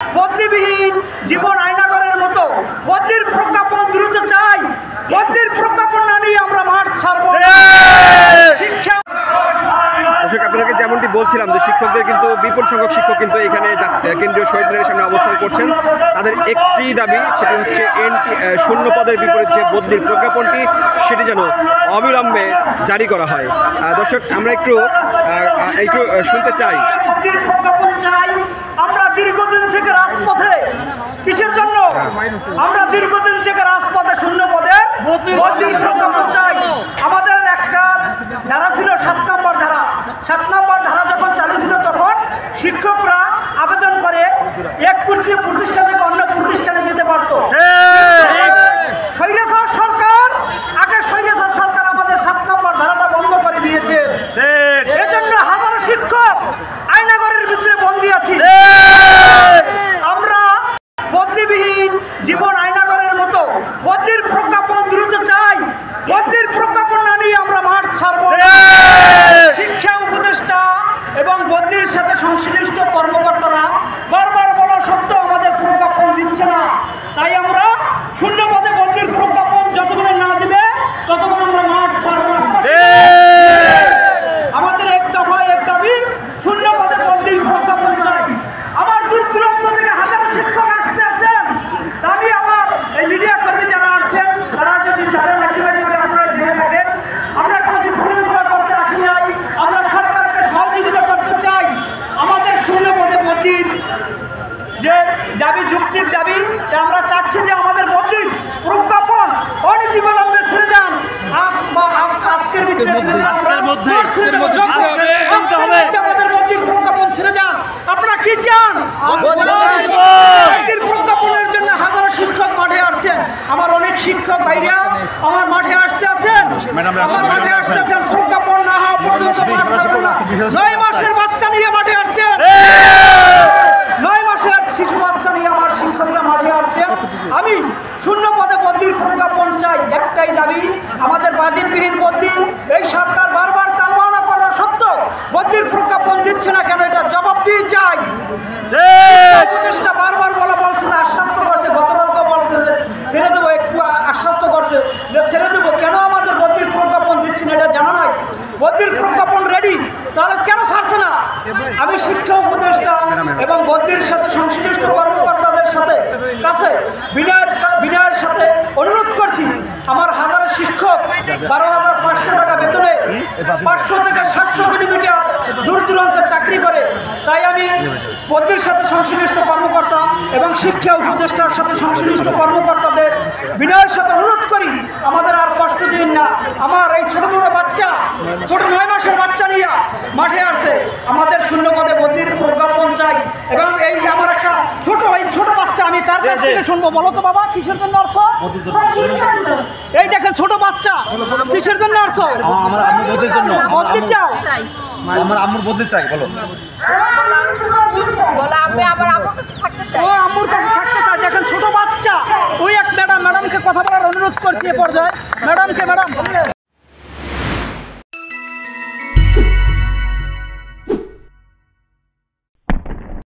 বদলিবিহীন জীবন আয়নাগরের মতো বদলির প্রজ্ঞাপন দ্রুত চাই। বদলির প্রজ্ঞাপন না নিয়ে আমরা মাঠ ছাড়ব। শিক্ষা দর্শক, আপনাদেরকে যেমনটি বলছিলাম যে শিক্ষকদের কিন্তু বিপুল সংখ্যক শিক্ষক কিন্তু এখানে কেন্দ্রীয় শহীদ মিনারের সামনে অবস্থান করছেন। তাদের একটি দাবি, সেটি হচ্ছে শূন্য পদের বিপরীত যে বদলির প্রজ্ঞাপনটি সেটি যেন অবিলম্বে জারি করা হয়। দর্শক, আমরা একটু শুনতে চাই। প্রজ্ঞাপন চাই। আমরা দীর্ঘদিন থেকে রাজপথে, কিসের জন্য? আমরা দীর্ঘদিন থেকে রাজপথে শূন্য পদের বদলির প্রজ্ঞাপন চাই। আমাদের একটা ধারা ছিল 7 নম্বর ধারা। 7 নম্বর ধারা যখন চালু ছিল তখন শিক্ষকরা আবেদন করে এক প্রতিষ্ঠান থেকে অন্য প্রতিষ্ঠানে যেতে পারত। স্বৈরাচার সরকার, আগের স্বৈরাচার সরকার আমাদের 7 নম্বর ধারাটা বন্ধ করে দিয়েছে। এজন্য হাজারো শিক্ষক আয়নাগরের ভিতরে বন্দী আছি। আমরা বদলিবিহীন জীবন আয়নাগরের মতো বদলির প্রজ্ঞাপন দ্রুত চাই। বদলির প্রজ্ঞাপন না নিয়ে আমরা মাঠ ছাড়ব। শিক্ষা উপদেষ্টা এবং বদলির সাথে সংশ্লিষ্ট কর্মকর্তারা বারবার বলা সত্ত্বেও আমাদের প্রজ্ঞাপন দিচ্ছে না। তাই আমরা শূন্য পদে বদলির প্রজ্ঞাপন যতগুলো না দিবে ততগুলো আমরা মাঠ ছাড়ব। আমাদের এক দফায় এক দাবি, শূন্য পদে বদলির প্রজ্ঞাপন চাই। আমার দূর দূরান্ত থেকে হাজারো শিক্ষক আসতে আছেন। আমি আমার এই মিডিয়া কর্মী যারা আছেন তারা যদি তাদের মাধ্যমে যদি আপনারা জেনে থাকেন, আমরা কোনো বিশৃঙ্খলা করতে আসি নাই। আমরা সরকারকে সহযোগিতা করতে চাই। আমাদের শূন্য পদে বদলির যে দাবি, যুক্তির দাবি, আমরা চাচ্ছি যে আমাদের বদলির প্রজ্ঞাপন অনতিবিলম্বে ছেড়ে যান। আজকের ভিতরে আমাদের বদলির প্রজ্ঞাপন ছেড়ে যান। আপনারা কি চান? বদলির প্রজ্ঞাপনের জন্য হাজারো শিক্ষক মাঠে আসছেন। আমার অনেক শিক্ষক ভাইরা আমার মাঠে আসতে আছেন। প্রজ্ঞাপন না হওয়া পর্যন্ত 9 মাসের বাচ্চা নিয়ে মাঠে আসছেন। 9 মাসের শিশু বাচ্চা নিয়ে আমার শিক্ষকরা মাঠে আসছেন। আমি শূন্য পদে বদলির প্রজ্ঞাপন চাই। একটাই দাবি, আমাদের বাজেটবিহীন বদলি। এই সরকার বারবার তালবানা করা সত্ত্বেও বদলির প্রজ্ঞাপন দিচ্ছে না কেন? এটা জবাব দিয়ে চাই। উপদেষ্টা বারবার বলছে যে আশ্বস্ত করছে, গতকালকে বলছে যে ছেড়ে দেবো, একটু আশ্বস্ত করছে যে ছেড়ে দেবো। কেন আমাদের বদলির প্রজ্ঞাপন দিচ্ছে না এটা জানা নাই। বদলির প্রজ্ঞাপন রেডি, তাহলে কেন ছাড়ছে না? আমি শিক্ষা উপদেষ্টা এবং বদলির সাথে সংশ্লিষ্ট কর্মকর্তাদের কাছে বিনয়ের সাথে অনুরোধ করছি। আমার হাজারো শিক্ষক 12,500 টাকা বেতনে 500 থেকে 700 কিলোমিটার দূর দূরান্তে চাকরি করে। তাই আমি বদলির সাথে সংশ্লিষ্ট কর্মকর্তা এবং শিক্ষা উপদেষ্টার সাথে সংশ্লিষ্ট কর্মকর্তাদের বিনয়ের সাথে অনুরোধ করি, আমাদের আর কষ্ট দিন না। আমার এই ছোট ছোট বাচ্চা, ছোট 9 মাসের বাচ্চা নিয়ে মাঠে আসছে। আমাদের শূন্য পদে বদলির প্রজ্ঞাপন চাই। এবং এই যে আমার একটা ছোট বাচ্চা, আমি তার কাছ থেকে শুনবো। বলো তো বাবা, কিসের জন্য আসছো? এই দেখেন ছোট বাচ্চা, কিসের জন্য আসছো? আমার আম্মুর বদলির জন্য। বদলি চাও? আমার আম্মুর বদলি চাই। বলো। আমি আবার আম্মুর কাছে থাকতে চাই। ও আম্মুর কাছে থাকতে চাই। দেখেন ছোট বাচ্চা। ওই এক ম্যাডামকে কথা বলার অনুরোধ করছি এ পর্যায়ে। ম্যাডাম